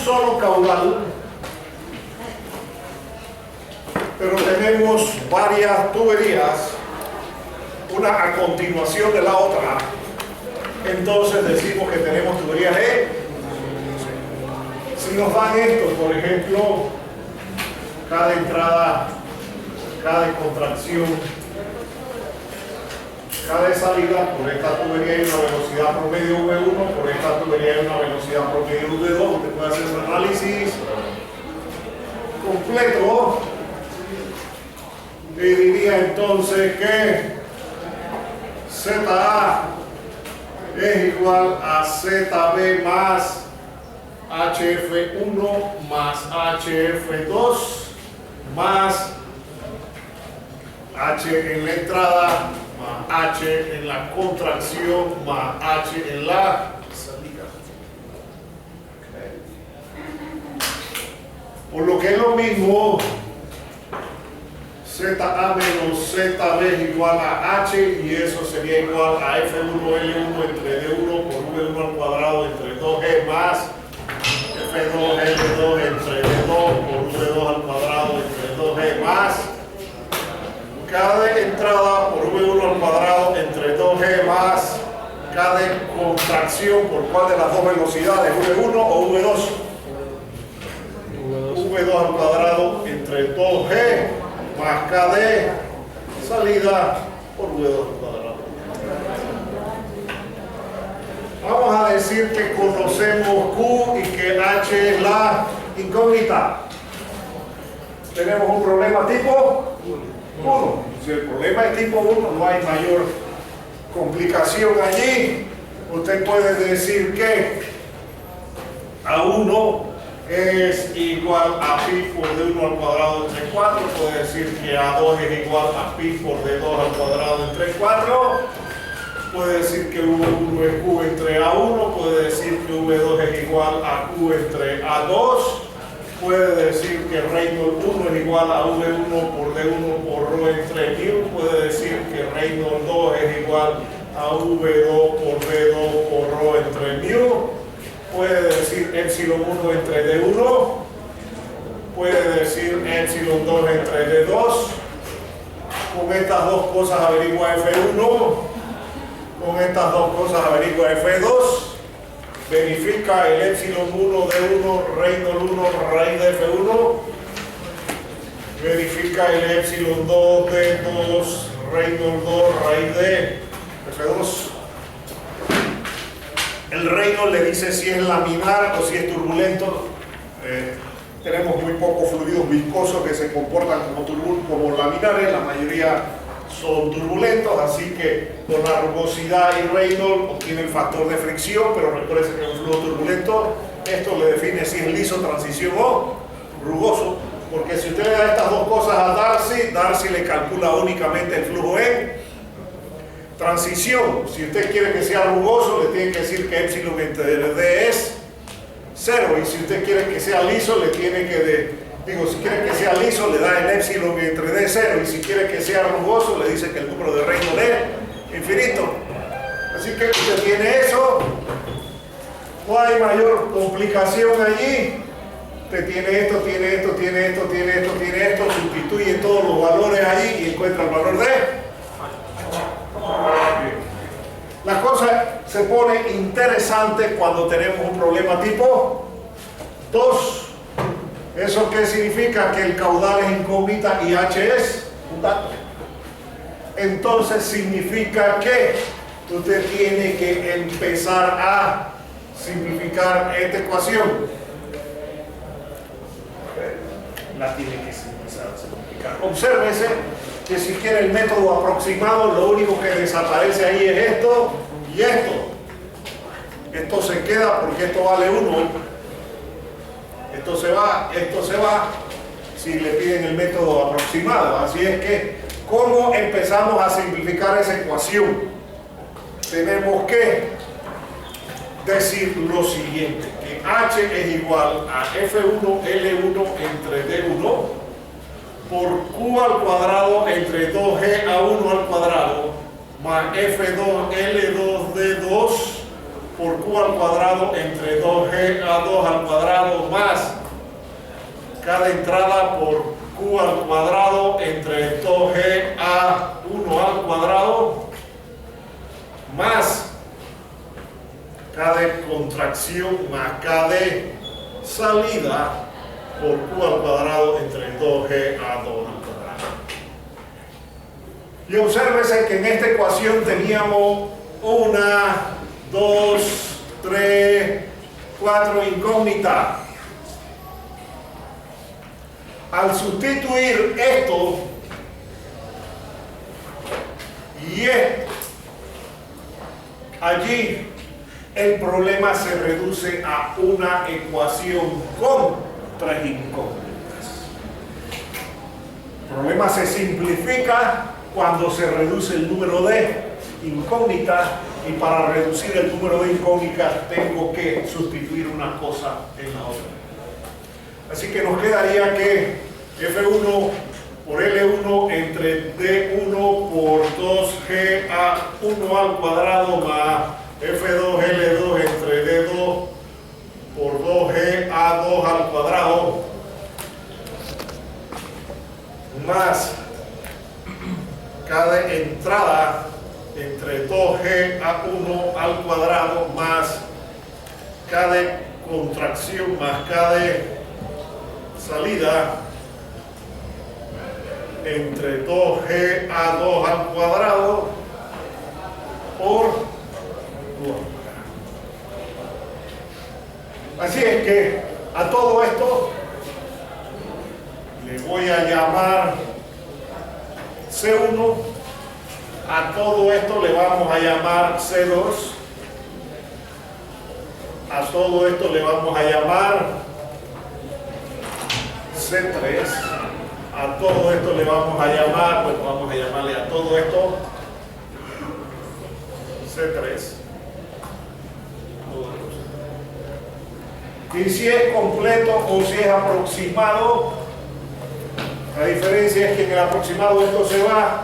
solo caudal, pero tenemos varias tuberías, una a continuación de la otra. Entonces decimos que tenemos tuberías E. Si nos dan esto, por ejemplo, cada entrada, cada contracción, cada salida, por esta tubería hay una velocidad promedio V1, por esta tubería hay una velocidad promedio V2. Usted puede hacer un análisis completo y diría entonces que ZA es igual a ZB más HF1 más HF2 más H en la entrada más H en la contracción más H en la salida. Por lo que es lo mismo, ZA menos ZB es igual a H, y eso sería igual a F1L1 entre D1 por V1 al cuadrado entre 2G más F2L2 entre D2 por V2 al cuadrado entre 2G más cada entrada por V1 al cuadrado entre 2G más cada contracción por cuál de las dos velocidades, V1 o V2. V2 al cuadrado entre 2G más KD salida por V2 al cuadrado. Vamos a decir que conocemos Q y que H es la incógnita. Tenemos un problema tipo 1. Si el problema es tipo 1, no hay mayor complicación allí. Usted puede decir que A1 es igual a pi por D1 al cuadrado entre 4. Puede decir que A2 es igual a pi por D2 al cuadrado entre 4. Puede decir que V1 es Q entre A1. Puede decir que V2 es igual a Q entre A2. Puede decir que Reynolds 1 es igual a V1 por D1 por ρ entre μ. Puede decir que Reynolds 2 es igual a V2 por D2 por ρ entre μ. Puede decir epsilon 1 entre D1. Puede decir epsilon 2 entre D2. Con estas dos cosas averigua F1. Con estas dos cosas averigua F2. Verifica el epsilon 1 D1, Reynolds 1, raíz de F1. Verifica el epsilon 2 D2, Reynolds 2, raíz de F2. El Reynolds le dice si es laminar o si es turbulento. Tenemos muy pocos fluidos viscosos que se comportan como laminares, la mayoría son turbulentos, así que con la rugosidad y Reynolds obtiene el factor de fricción, pero recuerde que en un flujo turbulento esto le define si es liso, transición o rugoso, porque si usted le da estas dos cosas a Darcy le calcula únicamente el flujo en transición. Si usted quiere que sea rugoso, le tiene que decir que epsilon entre D es 0, y si usted quiere que sea liso, le tiene que si quiere que sea liso, le da el epsilon entre D 0, y si quiere que sea rugoso, le dice que el número de Reynolds es infinito. Así que usted tiene eso, no hay mayor complicación allí. Usted tiene esto, tiene esto, tiene esto, tiene esto, tiene esto, sustituye todos los valores ahí y encuentra el valor de. La cosa se pone interesante cuando tenemos un problema tipo 2. ¿Eso qué significa? Que el caudal es incógnita y H es un dato. Entonces significa que usted tiene que empezar a simplificar esta ecuación. La tiene que empezar a simplificar. Obsérvese que si quiere el método aproximado, lo único que desaparece ahí es esto y esto. Esto se queda porque esto vale 1. Esto se va si le piden el método aproximado. Así es que, ¿cómo empezamos a simplificar esa ecuación? Tenemos que decir lo siguiente, que H es igual a F1 L1 entre D1 por Q al cuadrado entre 2G A1 al cuadrado más F2 L2 D2 por Q al cuadrado entre 2G A2 al cuadrado más cada entrada por Q al cuadrado entre 2G A1 al cuadrado más cada contracción más cada salida por Q al cuadrado entre 2G A2 al cuadrado. Y obsérvese que en esta ecuación teníamos 1, 2, 3, 4 incógnitas. Al sustituir esto y esto allí, el problema se reduce a una ecuación con 3 incógnitas. El problema se simplifica cuando se reduce el número de incógnitas, y para reducir el número de incógnitas tengo que sustituir una cosa en la otra. Así que nos quedaría que F1 por L1 entre D1 por 2G A1 al cuadrado más F2 L2 entre D2 por 2G A2 al cuadrado más cada entrada entre 2G A1 al cuadrado más cada contracción más cada salida entre 2G A2 al cuadrado por 2. Así es que a todo esto le voy a llamar C1, a todo esto le vamos a llamar C2, a todo esto le vamos a llamar C3, a todo esto le vamos a llamar, pues vamos a llamarle a todo esto C3. Y si es completo o si es aproximado, la diferencia es que en el aproximado esto se va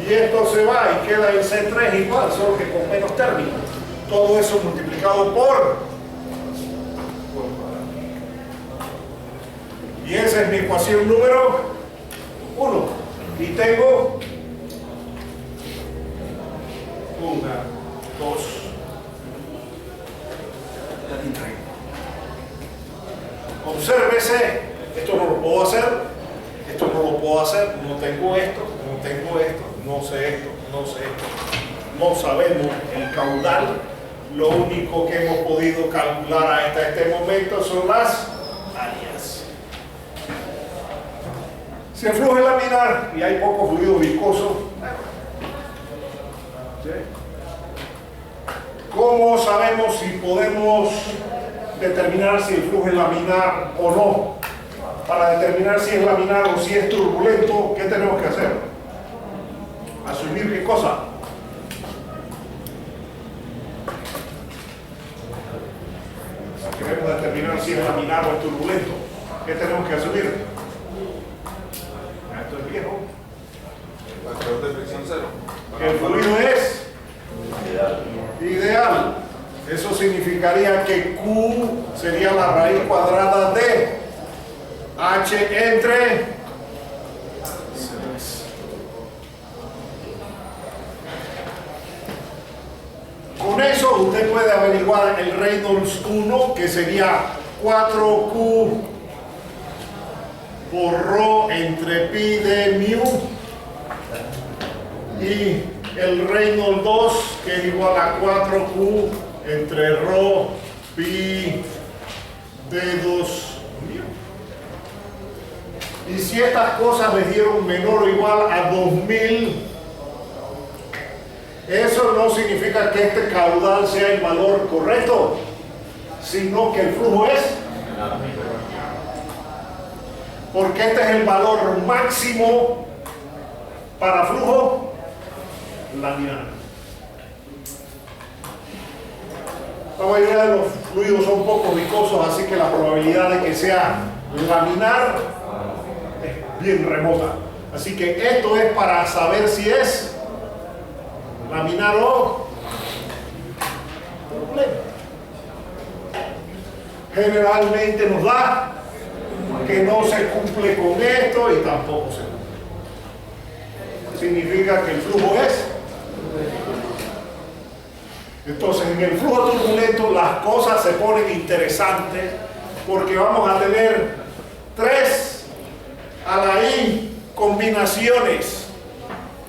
y esto se va y queda el C3 igual, solo que con menos términos. Todo eso multiplicado por. Y esa es mi ecuación número 1. Y tengo 1, 2 y 3. Obsérvese, esto no lo puedo hacer, esto no lo puedo hacer, no tengo esto, no tengo esto, no sé esto, no sé esto. No sabemos el caudal, lo único que hemos podido calcular hasta este momento son las áreas. Si el flujo es laminar y hay poco fluido viscoso, ¿sí? ¿Cómo sabemos si podemos determinar si el flujo es laminar o no? Para determinar si es laminar o si es turbulento, ¿qué tenemos que hacer? ¿Asumir qué cosa? Si queremos determinar si es laminar o es turbulento, ¿qué tenemos que asumir? Esto es viejo. Factor de fricción cero. Que el fluido es ideal. Eso significaría que Q sería la raíz cuadrada de H entre C3. Con eso usted puede averiguar el Reynolds 1, que sería 4Q por ρ entre pi de mu, y el Reynolds 2, que es igual a 4Q entre ρ pi de 2 mu. Y si estas cosas les dieron menor o igual a 2000, eso no significa que este caudal sea el valor correcto, sino que el flujo es, porque este es el valor máximo para flujo laminar. La mayoría de los fluidos son poco viscosos, así que la probabilidad de que sea laminar es bien remota. Así que esto es para saber si es laminar o problema. Generalmente nos da que no se cumple con esto y tampoco se cumple. Significa que el flujo es. Entonces, en el flujo turbulento las cosas se ponen interesantes porque vamos a tener 3 a la I combinaciones.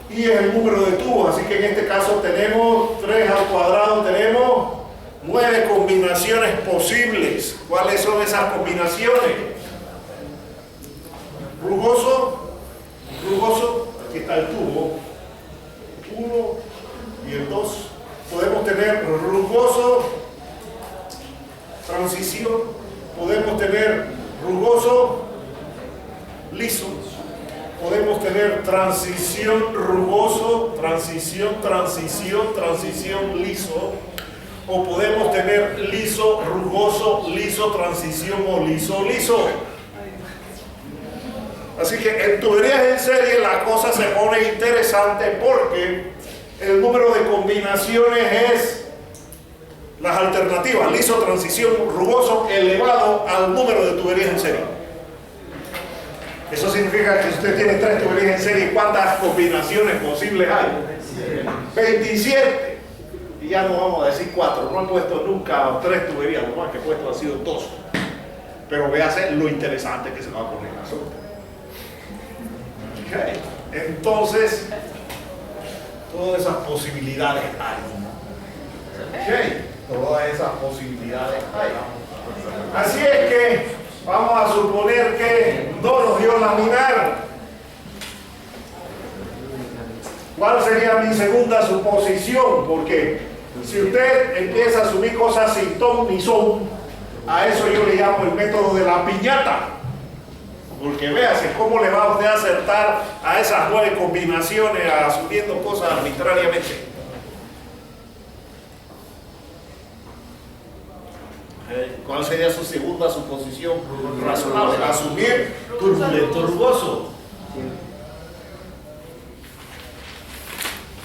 Y es el número de tubos, así que en este caso tenemos 3 al cuadrado, tenemos 9 combinaciones posibles. ¿Cuáles son esas combinaciones? Rugoso, aquí está el tubo, 1 y el 2. Podemos tener rugoso, transición, podemos tener rugoso, liso, podemos tener transición, rugoso, transición, liso, o podemos tener liso, rugoso, liso, transición o liso. Así que en tuberías en serie la cosa se pone interesante porque el número de combinaciones es las alternativas, liso, transición, rugoso, elevado al número de tuberías en serie. Eso significa que si usted tiene 3 tuberías en serie, ¿cuántas combinaciones posibles hay? 27. Y ya no vamos a decir 4. No he puesto nunca 3 tuberías, lo más que he puesto ha sido 2. Pero véase lo interesante que se va a poner el asunto. Okay. Entonces, todas esas posibilidades hay. Okay. Todas esas posibilidades hay. Así es que vamos a suponer que no nos dio laminar. ¿Cuál sería mi segunda suposición? Porque si usted empieza a asumir cosas sin ton ni son, a eso yo le llamo el método de la piñata. Porque véase cómo le va a usted a acertar a esas 9 combinaciones asumiendo cosas arbitrariamente. ¿Cuál sería su segunda suposición razonable? Asumir turbulento rugoso.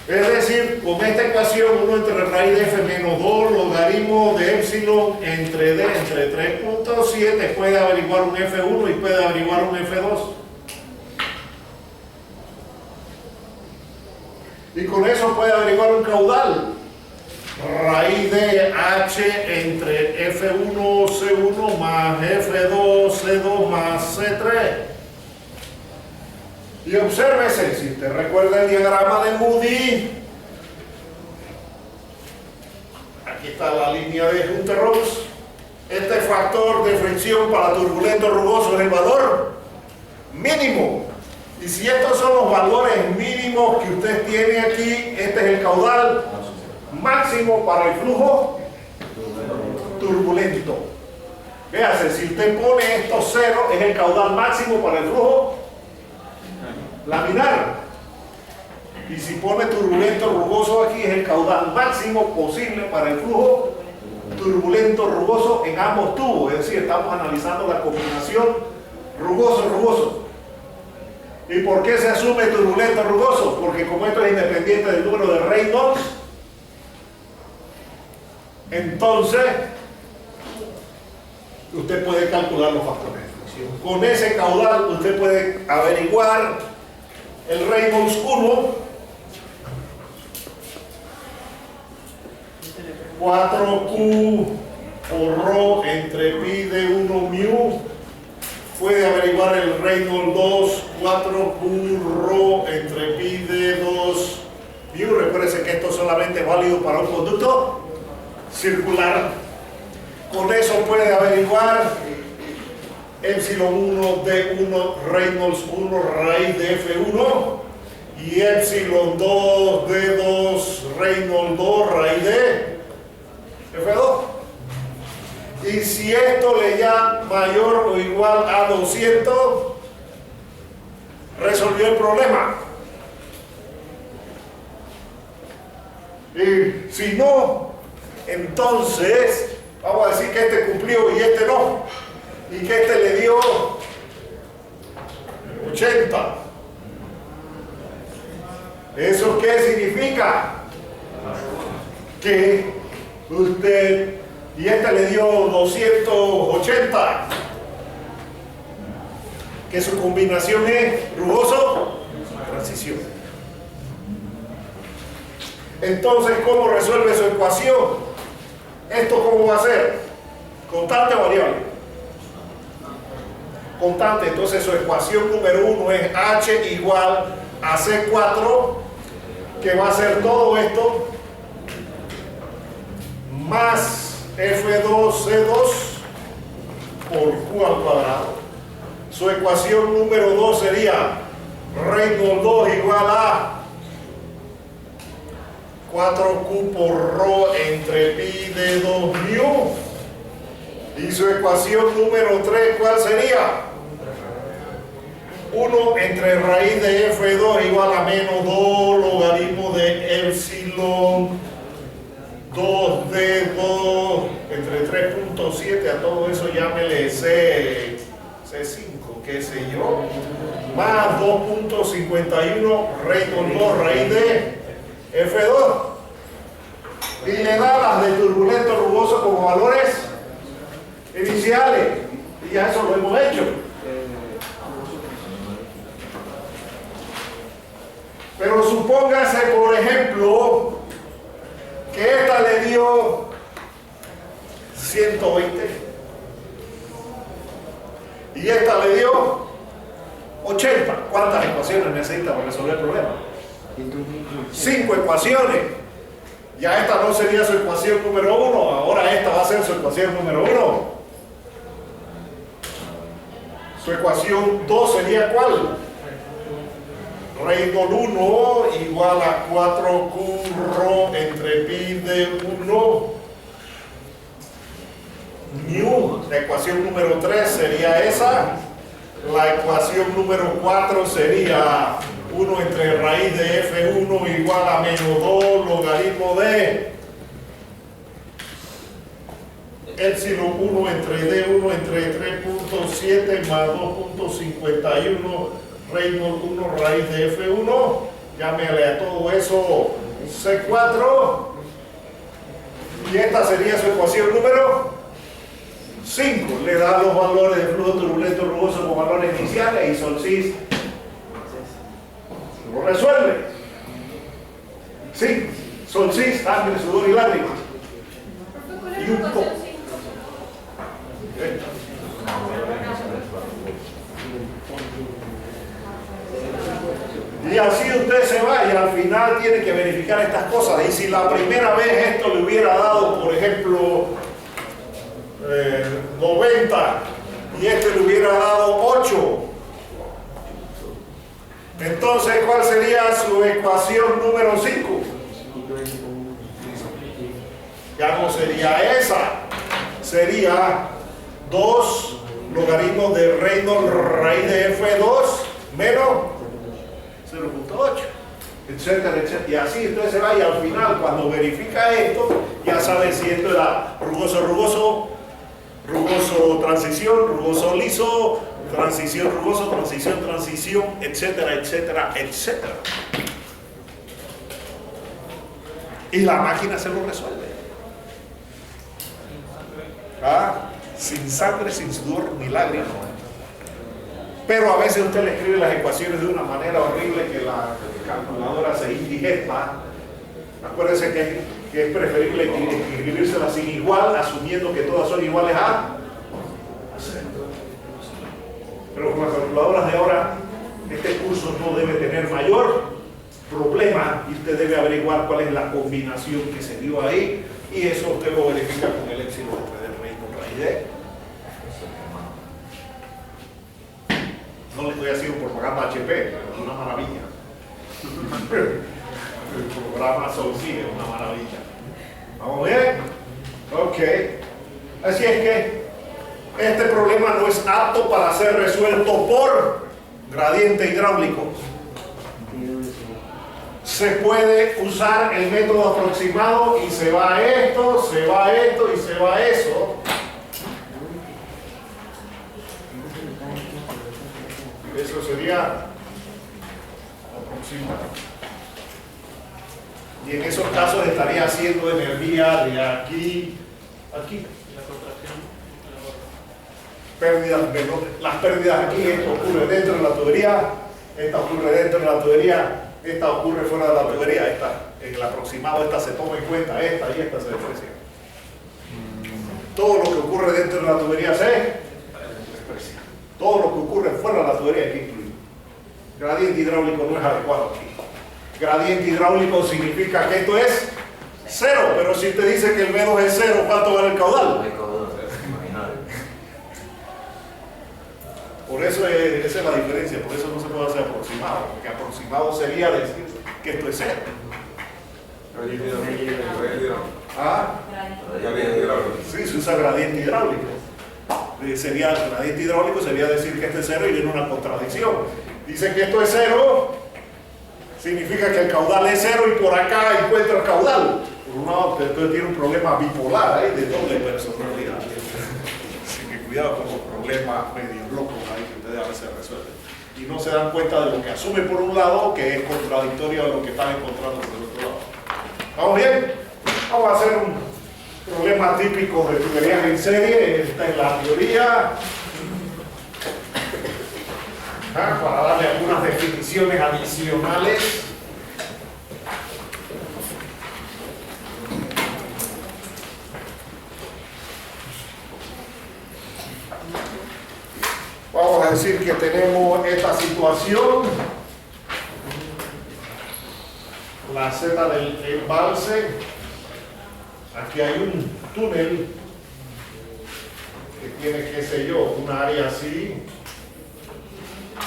Es decir, con esta ecuación 1 entre raíz de f menos 2 logaritmo de epsilon entre d entre 3.7 puede averiguar un f1 y puede averiguar un f2. Y con eso puede averiguar un caudal. Raíz de h entre f1 c1 más f2 c2 más c3. Y obsérvese, si usted recuerda el diagrama de Moody, aquí está la línea de Hunter-Ross. Este factor de fricción para turbulento rugoso es el valor mínimo. Y si estos son los valores mínimos que usted tiene aquí, este es el caudal máximo para el flujo turbulento. Véase, si usted pone estos ceros, es el caudal máximo para el flujo laminar. Y si pone turbulento rugoso aquí, es el caudal máximo posible para el flujo turbulento rugoso en ambos tubos. Es decir, estamos analizando la combinación rugoso. ¿Y por qué se asume turbulento rugoso? Porque como esto es independiente del número de Reynolds, entonces usted puede calcular los factores de fricción. Con ese caudal usted puede averiguar el Reynolds 1, 4Q por ρ entre pi de 1 mu. Puede averiguar el Reynolds 2, 4Q ρ entre pi de 2 mu. Recuerde que esto solamente es válido para un conducto circular. Con eso puede averiguar epsilon 1 D1 Reynolds 1 raíz de F1 y epsilon 2 D2 Reynolds 2 raíz de F2. Y si esto le da mayor o igual a 200, resolvió el problema. Y si no, entonces vamos a decir que este cumplió y este no, y que este le dio 80. ¿Eso qué significa? Que usted, y este le dio 280, que su combinación es rugoso, transición. Entonces, ¿cómo resuelve su ecuación? ¿Esto cómo va a ser? ¿Constante o variable? Constante. Entonces su ecuación número 1 es H igual a C4, que va a ser todo esto más F2C2 por Q al cuadrado. Su ecuación número 2 sería Reynolds 2 igual a 4Q por ρ entre pi de 2 mu. Y su ecuación número 3, ¿cuál sería? 1 entre raíz de F2 igual a menos 2 logaritmo de epsilon 2 de 2 entre 3.7, a todo eso llámele C5, qué sé yo, más 2.51 Reynolds 2 raíz de F2. Y le da las de turbulento rugoso como valores iniciales, y ya eso lo hemos hecho. Pero supóngase, por ejemplo, que esta le dio 120 y esta le dio 80. ¿Cuántas ecuaciones necesita para resolver el problema? 5 ecuaciones. Ya esta no sería su ecuación número 1, ahora esta va a ser su ecuación número 1. Su ecuación 2 sería ¿cuál? Reynolds 1 igual a 4Q ρ entre pi de 1 mu. La ecuación número 3 sería esa. La ecuación número 4 sería 1 entre raíz de F1 igual a menos 2 logaritmo de epsilon 1 entre D1 entre 3.7 más 2.51 Reynolds 1 raíz de F1, llámele a todo eso C4, y esta sería su ecuación número 5. Le da los valores de flujo turbulento rugoso como valores iniciales y Solcis lo resuelve. Sí, Solcis, sangre, sudor y lágrimas. Y un poco. Y así usted se va y al final tiene que verificar estas cosas. Y si la primera vez esto le hubiera dado, por ejemplo, 90 y este le hubiera dado 8, entonces ¿cuál sería su ecuación número 5? Ya no sería esa, sería 2 logaritmos de Reynolds raíz de F2 menos 0.8, etcétera, etcétera. Y así entonces se va y al final cuando verifica esto ya sabe si esto era rugoso, rugoso, rugoso, transición, rugoso, liso, transición, rugoso, transición, transición, etcétera, etcétera, etcétera. Y la máquina se lo resuelve. Sin sangre, sin sudor ni lágrimas. Pero a veces usted le escribe las ecuaciones de una manera horrible que la calculadora se indigesta. Acuérdense que es preferible escribírselas sin igual, asumiendo que todas son iguales a 0. Pero con las calculadoras de ahora, este curso no debe tener mayor problema y usted debe averiguar cuál es la combinación que se dio ahí, y eso usted lo verifica con el epsilon entre D Reynolds raíz de. No le estoy haciendo propaganda HP, pero es una maravilla. El programa Solcis es una maravilla. ¿Vamos bien? Ok. Así es que este problema no es apto para ser resuelto por gradiente hidráulico. Se puede usar el método aproximado y se va esto, se va esto y se va eso. Eso sería aproximado. Y en esos casos estaría haciendo energía de aquí a aquí. Pérdidas menores. Las pérdidas aquí, esto ocurre dentro de la tubería, esta ocurre dentro de la tubería, esta ocurre fuera de la tubería, esta, en el aproximado esta se toma en cuenta, esta y esta se desprecia. Todo lo que ocurre dentro de la tubería se desprecia. Todo lo que ocurre fuera de la tubería hay que incluir. Gradiente hidráulico no es adecuado aquí. Gradiente hidráulico significa que esto es cero, pero si te dice que el V2 es cero, ¿cuánto vale el caudal? Por eso esa es la diferencia, por eso no se puede hacer aproximado, porque aproximado sería decir que esto es cero. ¿Ah? Sí, se usa gradiente hidráulico. Sería, gradiente hidráulico sería decir que este es cero y viene una contradicción. Dice que esto es cero, significa que el caudal es cero y por acá encuentra el caudal. Por un lado, entonces tiene un problema bipolar ahí de doble personalidad. Así que cuidado con los problemas medio locos ahí que ustedes a veces resuelven. Y no se dan cuenta de lo que asume por un lado, que es contradictorio a lo que están encontrando por el otro lado. ¿Vamos bien? Vamos a hacer un problema típico de tuberías en serie. Esta es la teoría. Para darle algunas definiciones adicionales. Vamos a decir que tenemos esta situación, la Z del embalse, aquí hay un túnel que tiene, qué sé yo, un área así,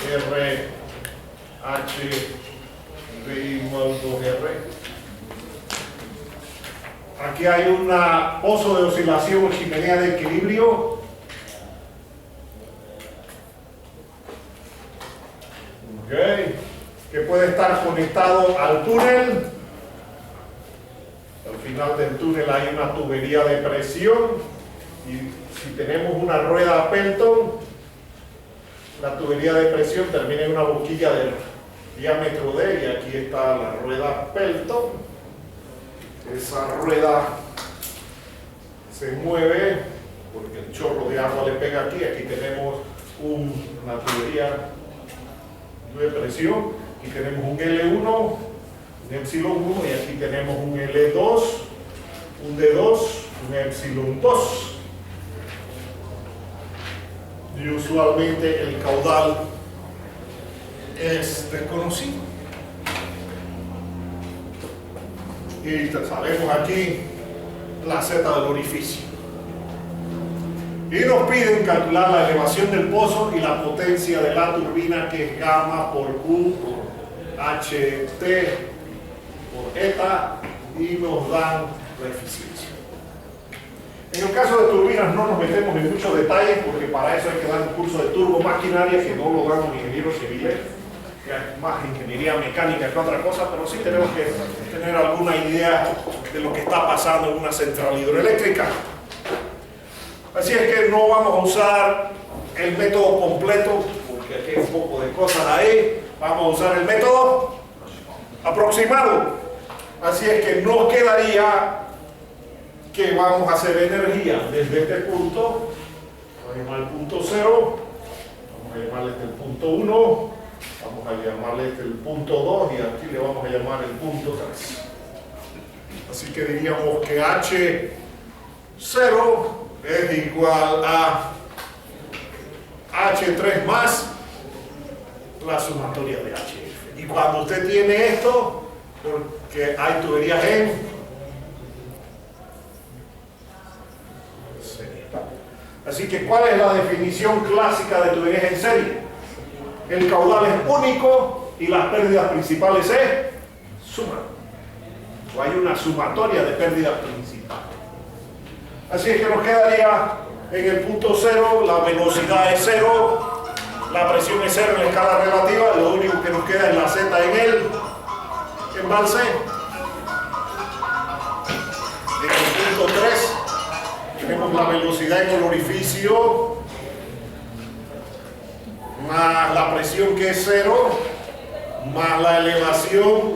R, H, V igual 2R. Aquí hay un pozo de oscilación o chimenea de equilibrio. Okay. Que puede estar conectado al túnel. Al final del túnel hay una tubería de presión y si tenemos una rueda Pelton, la tubería de presión termina en una boquilla del diámetro D y aquí está la rueda Pelton. Esa rueda se mueve porque el chorro de agua le pega aquí. Aquí tenemos una tubería de presión, aquí tenemos un L1, un epsilon 1 y aquí tenemos un L2, un D2, un epsilon 2. Y usualmente el caudal es desconocido. Y sabemos aquí la Z del orificio. Y nos piden calcular la elevación del pozo y la potencia de la turbina, que es gamma por Q por HT por eta, y nos dan la eficiencia. En el caso de turbinas no nos metemos en muchos detalles porque para eso hay que dar un curso de turbomaquinaria que no lo dan los ingenieros civiles, que es más ingeniería mecánica que otra cosa, pero sí tenemos que tener alguna idea de lo que está pasando en una central hidroeléctrica. Así es que no vamos a usar el método completo, porque aquí hay un poco de cosas ahí. Vamos a usar el método aproximado. Así es que nos quedaría que vamos a hacer energía desde este punto, vamos a llamar el punto 0, vamos a llamarle este el punto 1, vamos a llamarle este el punto 2 y aquí le vamos a llamar el punto 3. Así que diríamos que H0 es igual a H3 más la sumatoria de HF. Y cuando usted tiene esto, porque hay tuberías en serie. Así que, ¿cuál es la definición clásica de tuberías en serie? El caudal es único y las pérdidas principales se suman. O hay una sumatoria de pérdidas principales. Así es que nos quedaría en el punto 0, la velocidad es 0, la presión es 0 en la escala relativa, lo único que nos queda es la Z en el embalse. En el punto 3 tenemos la velocidad en el orificio más la presión que es 0 más la elevación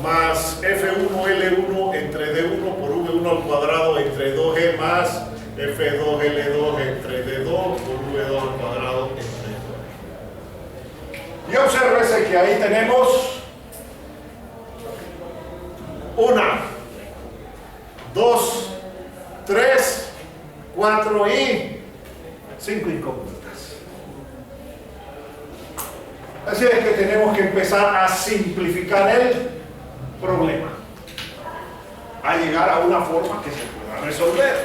más F1L1 entre D1 por V1 al cuadrado entre 2G más F2L2 entre D2 por V2 al cuadrado entre 2G. Y obsérvese que ahí tenemos 1, 2, 3, 4 y 5 incógnitas. Así es que tenemos que empezar a simplificar el problema, a llegar a una forma que se pueda resolver.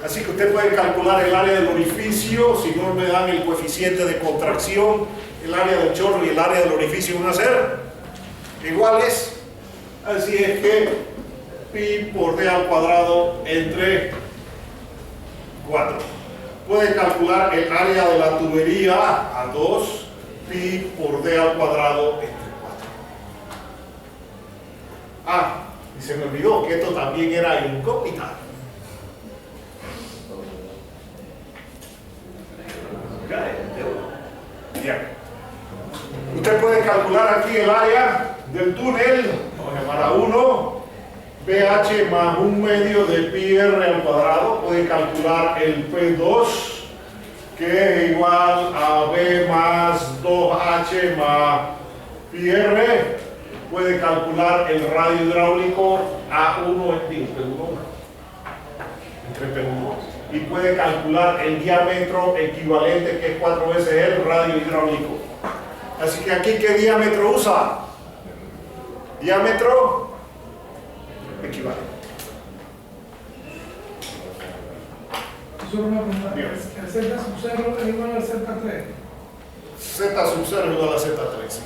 Así que usted puede calcular el área del orificio. Si no me dan el coeficiente de contracción, el área del chorro y el área del orificio van a ser iguales. Así es que pi por d al cuadrado entre 4. Puede calcular el área de la tubería a 2 pi por d al cuadrado entre 4. Y se me olvidó que esto también era incógnita. Bien. Usted puede calcular aquí el área del túnel. Vamos a llamar a 1 BH más 1 medio de pi r al cuadrado. Puede calcular el P2, que es igual a B más 2H más pi r. Puede calcular el radio hidráulico A1 entre P1. Y puede calcular el diámetro equivalente, que es 4 veces el radio hidráulico. Así que aquí, ¿qué diámetro usa? Diámetro equivalente. Solo una pregunta. ¿El Z sub 0 es igual al Z3? Z sub 0 es igual a Z3. Sí.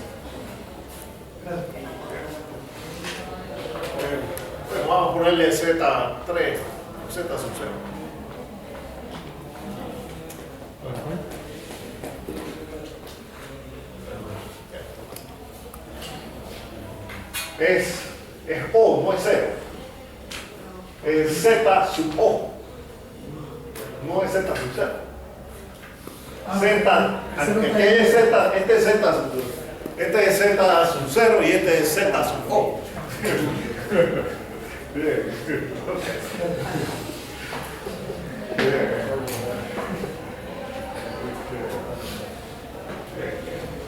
Bueno, vamos a ponerle Z3, Z sub 0. Es O, no es 0. Es Z sub O. No es Z sub 0. Z, este es Z, este es Z sub 0. Este es Z sub 0 y este es Z sub O. Bien.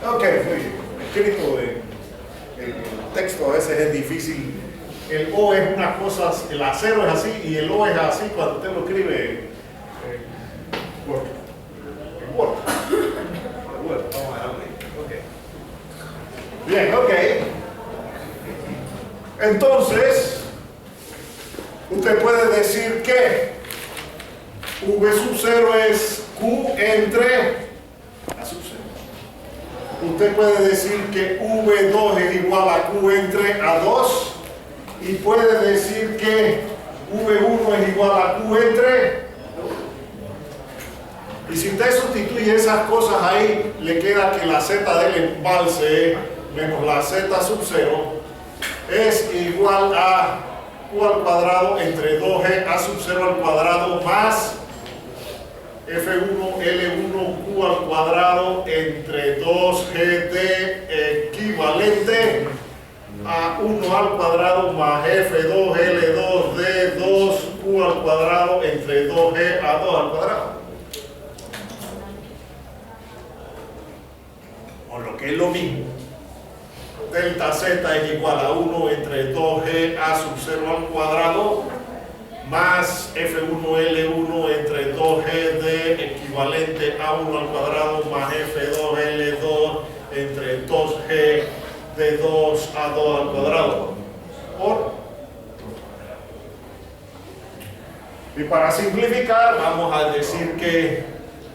Ok, muy bien. Escrito el texto a veces es difícil. El O es una cosa, el acero es así y el O es así cuando usted lo escribe en Word. Bueno, vamos a dejarlo ahí. Ok. Bien, ok. Entonces, usted puede decir que V sub 0 es Q entre A sub 0. Usted puede decir que V2 es igual a Q entre A2 y puede decir que V1 es igual a Q entre. Y si usted sustituye esas cosas ahí, le queda que la Z del embalse menos la Z sub 0 es igual a Q al cuadrado entre 2G A sub 0 al cuadrado más F1 L1 Q al cuadrado entre 2GD equivalente a 1 al cuadrado más F2 L2 D2 Q al cuadrado entre 2G a 2 al cuadrado. O lo que es lo mismo, delta Z es igual a 1 entre 2G A sub 0 al cuadrado más F1L1 entre 2GD equivalente a 1 al cuadrado más F2L2 entre 2G de 2 a 2 al cuadrado. Y para simplificar, vamos a decir que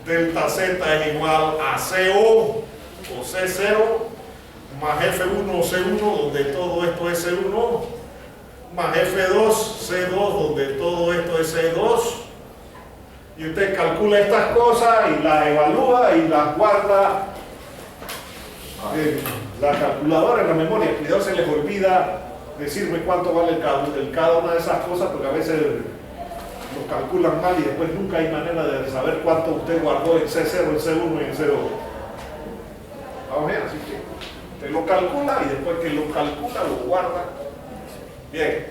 delta Z es igual a CO o C0 más F1 C1, donde todo esto es C1, más F2 C2, donde todo esto es C2. Y usted calcula estas cosas y las evalúa y las guarda en la calculadora, en la memoria. Cuidado, se les olvida decirme cuánto vale cada una de esas cosas, porque a veces lo calculan mal y después nunca hay manera de saber cuánto usted guardó en C0, en C1 y en C2. Vamos bien, así que usted lo calcula y después que lo calcula lo guarda Bien,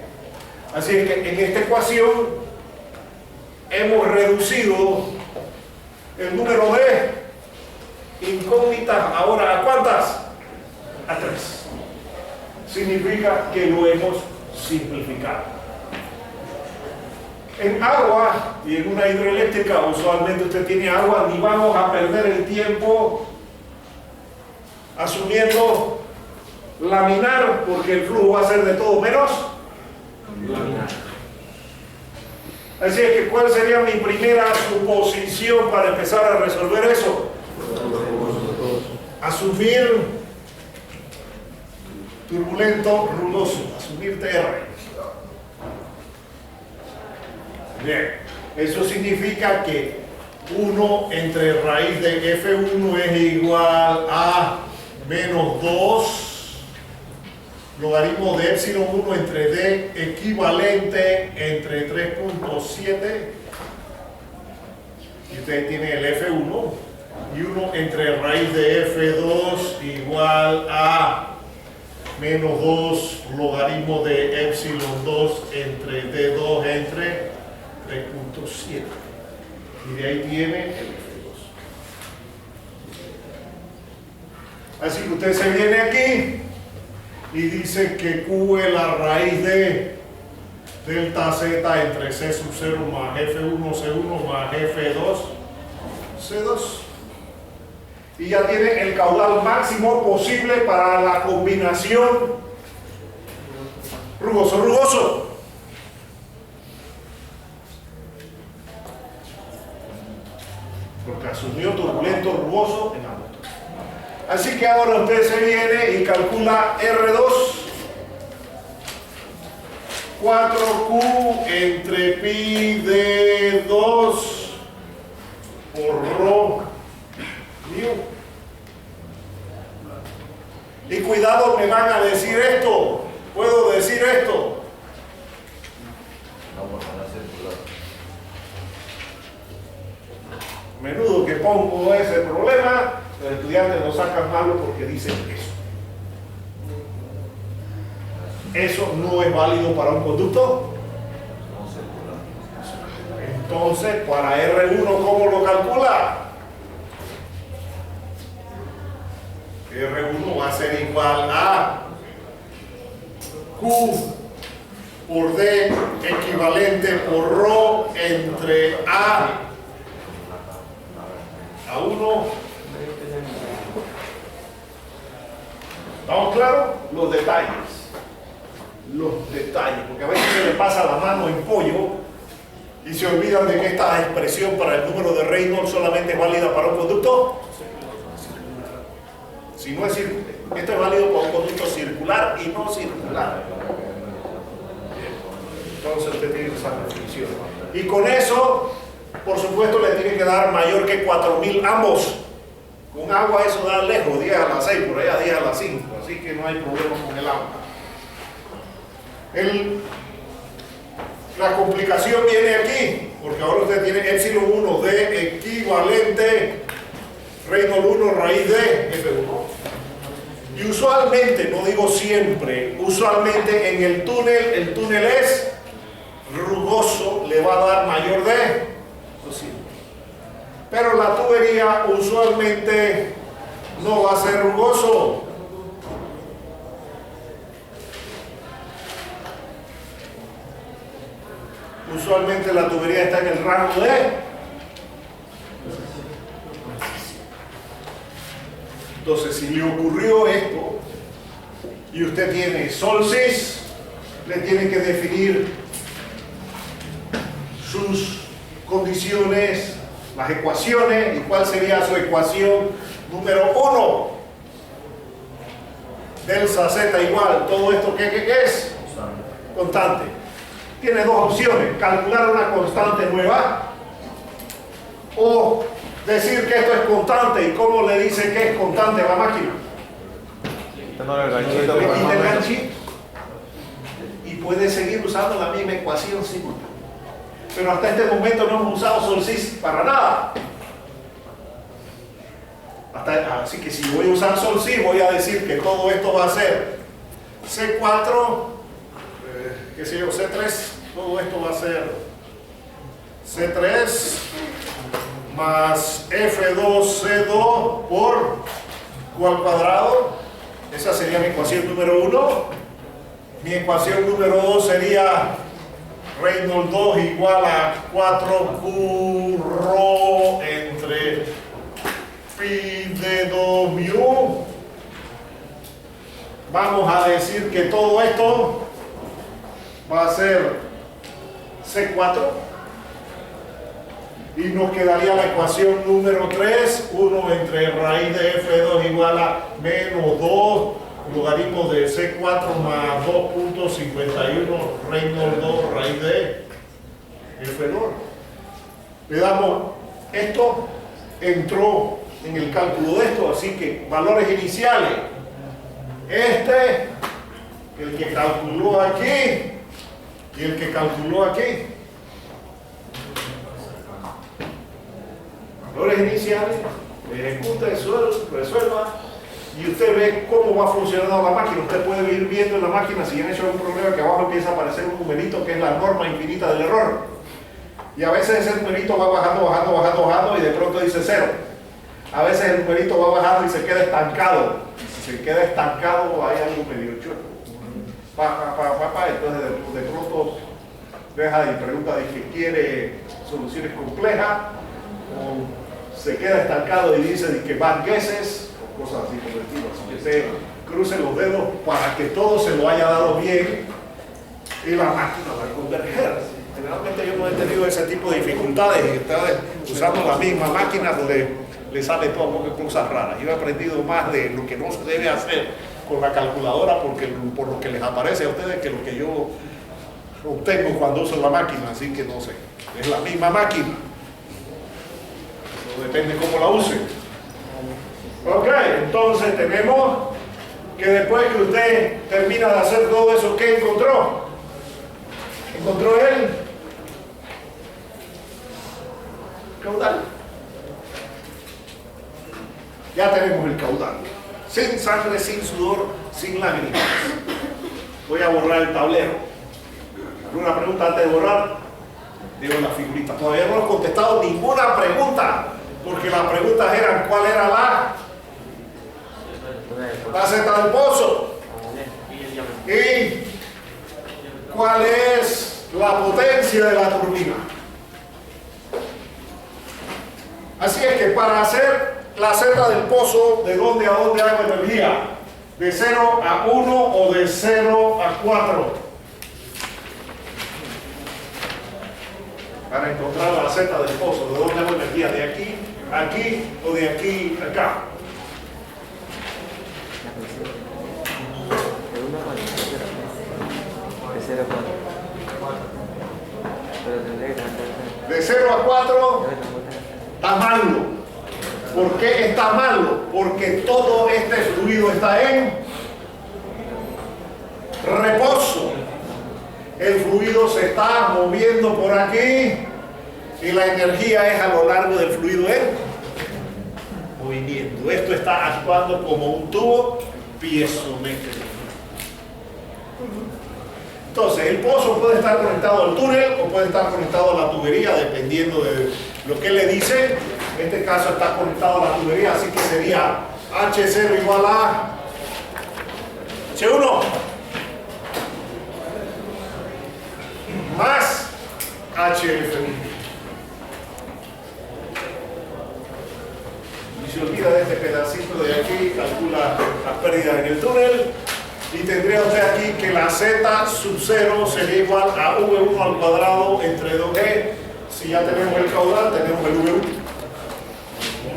así es que en esta ecuación hemos reducido el número de incógnitas ahora ¿a cuántas? A 3. Significa que lo hemos simplificado. En agua y en una hidroeléctrica usualmente usted tiene agua, ni vamos a perder el tiempo asumiendo laminar, porque el flujo va a ser de todo menos laminar. Así es que, ¿cuál sería mi primera suposición para empezar a resolver eso? Asumir turbulento rugoso, asumir TR. Bien, eso significa que 1 entre raíz de F1 es igual a menos 2 logaritmo de epsilon 1 entre D equivalente entre 3.7 y usted tiene el F1 y 1 entre raíz de F2 igual a menos 2 logaritmo de epsilon 2 entre D2 entre 3.7 y de ahí tiene el F2. Así que usted se viene aquí y dice que Q es la raíz de delta Z entre C sub 0 más F1 C1 más F2 C2 y ya tiene el caudal máximo posible para la combinación rugoso-rugoso. Porque asumió turbulento rugoso en ambos. Así que ahora usted se viene y calcula R2 4Q entre pi de 2 por rho mío. Y cuidado, me van a decir esto. ¿Puedo decir esto? Menudo que pongo ese problema, los estudiantes lo sacan malo porque dicen eso. ¿Eso no es válido para un conducto? Entonces, para R1, ¿cómo lo calcula? R1 va a ser igual a Q por D equivalente por rho entre A 1. ¿Estamos claros? Los detalles. Porque a veces se le pasa la mano en pollo y se olvidan de que esta expresión para el número de Reynolds solamente es válida para un conducto. Si no es esto es válido para un conducto circular y no circular. Entonces usted tiene esa definición. Y con eso, por supuesto, le tiene que dar mayor que 4000 ambos. Con agua eso da lejos, 10 a la 6, por allá 10 a la 5. Así que no hay problema con el agua. La complicación viene aquí, porque ahora usted tiene epsilon 1 de equivalente Reynolds 1 raíz de F1. Y usualmente, no digo siempre, usualmente en el túnel es rugoso, le va a dar mayor de 200. Pero la tubería usualmente no va a ser rugoso. Usualmente la tubería está en el rango de Entonces, si le ocurrió esto y usted tiene solcis, le tiene que definir sus condiciones, las ecuaciones, y cuál sería su ecuación número 1. Delta Z igual, todo esto ¿qué es? Constante. Tiene dos opciones, calcular una constante nueva o decir que esto es constante. ¿Y cómo le dice que es constante a la máquina? Le quita el ganchito y puede seguir usando la misma ecuación, sí. Pero hasta este momento no hemos usado solcis para nada. Así que si voy a usar solcis, voy a decir que todo esto va a ser C4 qué sé yo, C3, todo esto va a ser C3 más F2C2 por Q al cuadrado. Esa sería mi ecuación número 1. Mi ecuación número 2 sería Reynolds 2 igual a 4Q rho entre pi de 2 mu. Vamos a decir que todo esto va a ser C4 y nos quedaría la ecuación número 3, 1 entre raíz de F2 igual a menos 2 logaritmo de C4 más 2.51 Reynolds 2 raíz de F2. Le damos, esto entró en el cálculo de esto, así que valores iniciales. El que calculó aquí y el que calculó aquí. Valores iniciales, ejecuta, resuelva y usted ve cómo va funcionando la máquina. Usted puede ir viendo en la máquina si han hecho algún problema que abajo empieza a aparecer un numerito que es la norma infinita del error. Y a veces ese numerito va bajando y de pronto dice 0. A veces el numerito va bajando y se queda estancado. Si se queda estancado hay algo medio chueco. Entonces de pronto deja y pregunta de que quiere soluciones complejas o se queda estancado y dice de que van guesses o cosas así por el estilo. Así que usted cruce los dedos para que todo se lo haya dado bien y la máquina va a converger. Generalmente yo no he tenido ese tipo de dificultades y ustedes usando la misma máquina donde le sale todo un poco de cosas raras. Yo he aprendido más de lo que no se debe hacer con la calculadora por lo que les aparece a ustedes que lo que yo obtengo cuando uso la máquina, así que no sé, es la misma máquina. Eso depende cómo la use. Ok, entonces tenemos que después que usted termina de hacer todo eso, ¿qué encontró? Encontró el caudal. Ya tenemos el caudal. Sin sangre, sin sudor, sin lágrimas. Voy a borrar el tablero. ¿Alguna pregunta antes de borrar? Digo la figurita. Todavía no he contestado ninguna pregunta, porque las preguntas eran ¿cuál era la zeta del pozo? Y ¿cuál es la potencia de la turbina? Así es que para hacer la zeta del pozo, ¿de dónde a dónde hago energía? ¿De 0 a 1 o de 0 a 4? Para encontrar la zeta del pozo, ¿de dónde hago energía? ¿De aquí a aquí o de aquí a acá? De 0 a 4 está malo. ¿Por qué está malo? Porque todo este fluido está en reposo. El fluido se está moviendo por aquí y la energía es a lo largo del fluido en movimiento. Esto está actuando como un tubo piezométrico. Entonces, el pozo puede estar conectado al túnel o puede estar conectado a la tubería, dependiendo de lo que le dice. En este caso está conectado a la tubería, así que sería H0 igual a H1 más HF1. Y se olvida de este pedacito de aquí, calcula las pérdidas en el túnel. Y tendría usted aquí que la Z sub 0 sería igual a V1 al cuadrado entre 2G. Si ya tenemos el caudal, tenemos el V1.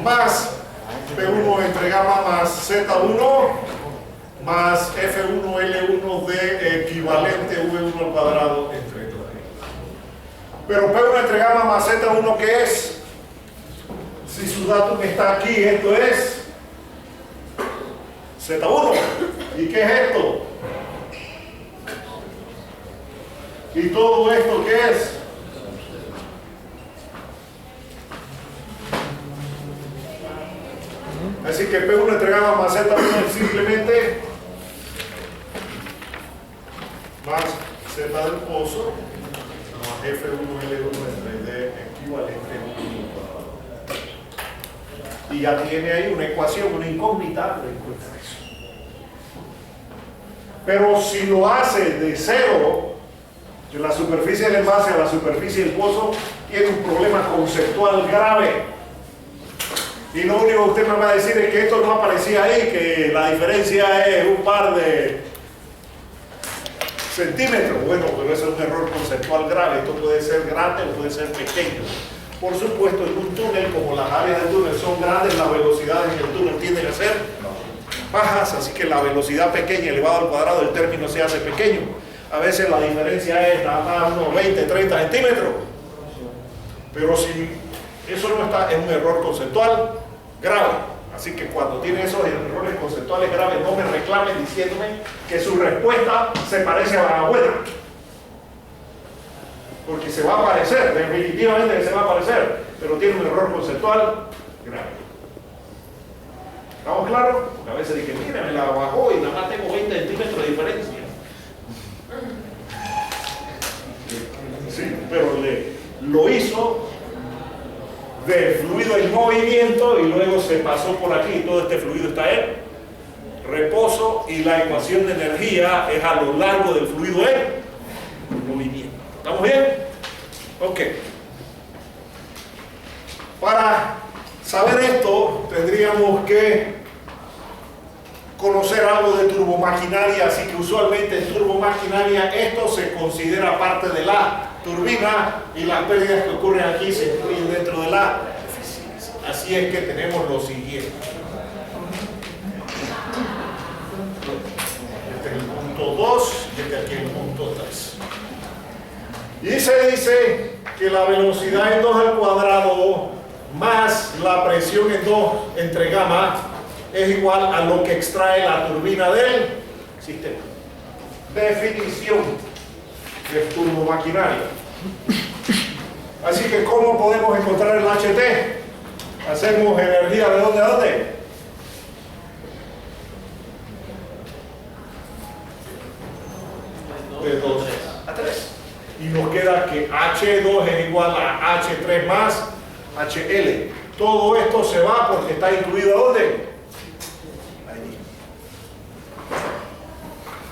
Más P1 entre gamma más Z1 más F1L1 de equivalente V1 al cuadrado entre 2G. Pero P1 entre gamma más Z1, ¿qué es? Si su datum está aquí, esto es Z1. ¿Y qué es esto? ¿Y todo esto qué es? Así que P1 entre gamma más Z1 es simplemente más Z1 del pozo más F1L1 entre D equivalente a 1 cuadrado. Y ya tiene ahí una ecuación, una incógnita, le encuentra eso. Pero si lo hace de cero, de la superficie del envase a la superficie del pozo, tiene un problema conceptual grave. Y lo único que usted me va a decir es que esto no aparecía ahí, que la diferencia es un par de centímetros. Bueno, pero eso es un error conceptual grave. Esto puede ser grande o puede ser pequeño. Por supuesto, en un túnel, como las áreas del túnel son grandes, las velocidades en el túnel tienden a ser bajas, así que la velocidad pequeña elevada al cuadrado del término se hace pequeño. A veces la diferencia es nada más unos 20, 30 centímetros. Pero si eso no está, es un error conceptual grave. Así que cuando tiene esos errores conceptuales graves, no me reclamen diciéndome que su respuesta se parece a la buena. Porque se va a parecer, definitivamente que se va a parecer, pero tiene un error conceptual grave. ¿Estamos claros? Porque a veces dije, mira, me la bajó y nada más tengo 20 centímetros de diferencia. Sí, pero lo hizo de fluido en movimiento y luego se pasó por aquí. Todo este fluido está en reposo y la ecuación de energía es a lo largo del fluido en movimiento. ¿Estamos bien? Ok. Para saber esto tendríamos que conocer algo de turbomaquinaria, así que usualmente en turbomaquinaria esto se considera parte de la turbina y las pérdidas que ocurren aquí se incluyen dentro de la eficiencia. Así es que tenemos lo siguiente. Este es el punto 2 y este aquí es el punto 3. Y se dice que la velocidad en 2 al cuadrado más la presión en 2 entre gamma es igual a lo que extrae la turbina del sistema. Definición de turbomaquinaria. Así que, ¿cómo podemos encontrar el HT? Hacemos energía de dónde a dónde. De 2 a 3. Y nos queda que H2 es igual a H3 más HL. Todo esto se va porque está incluido ¿dónde? Ahí.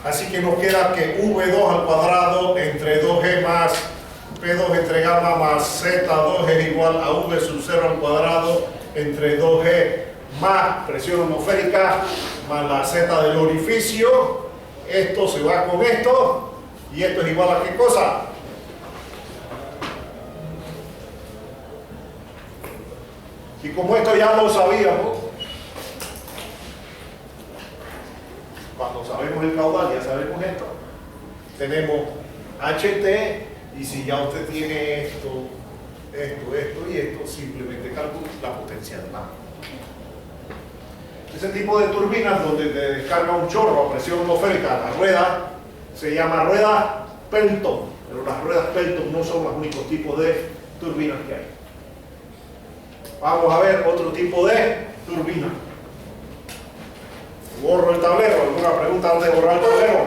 Así que nos queda que V2 al cuadrado entre 2G más P2 entre gamma más Z2 es igual a V sub 0 al cuadrado entre 2G más presión atmosférica más la Z del orificio. Esto se va con esto. ¿Y esto es igual a qué cosa? Y como esto ya lo sabíamos, cuando sabemos el caudal ya sabemos esto. Tenemos HT y si ya usted tiene esto y esto, simplemente calcula la potencia del agua. Ese tipo de turbinas donde te descarga un chorro a presión atmosférica la rueda se llama rueda Pelton, pero las ruedas Pelton no son los únicos tipos de turbinas que hay. Vamos a ver otro tipo de turbina. Borro el tablero. ¿Alguna pregunta antes de borrar el tablero?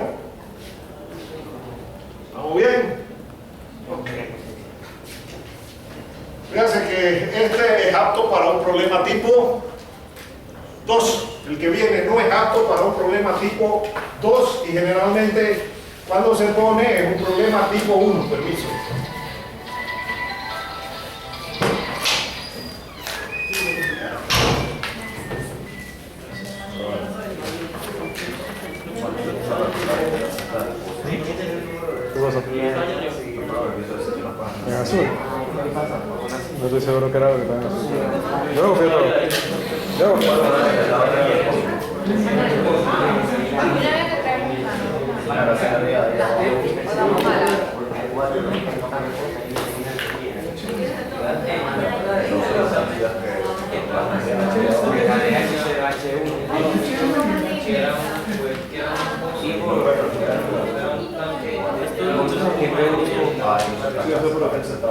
¿Estamos bien? Ok. Fíjense que este es apto para un problema tipo 2. El que viene no es apto para un problema tipo 2 y generalmente cuando se pone es un problema tipo 1. Permiso. ¿Qué pasa? ¿En azul? No estoy seguro que era lo que estaba en azul. Yo fui otro. Sí, eso es por lo que se está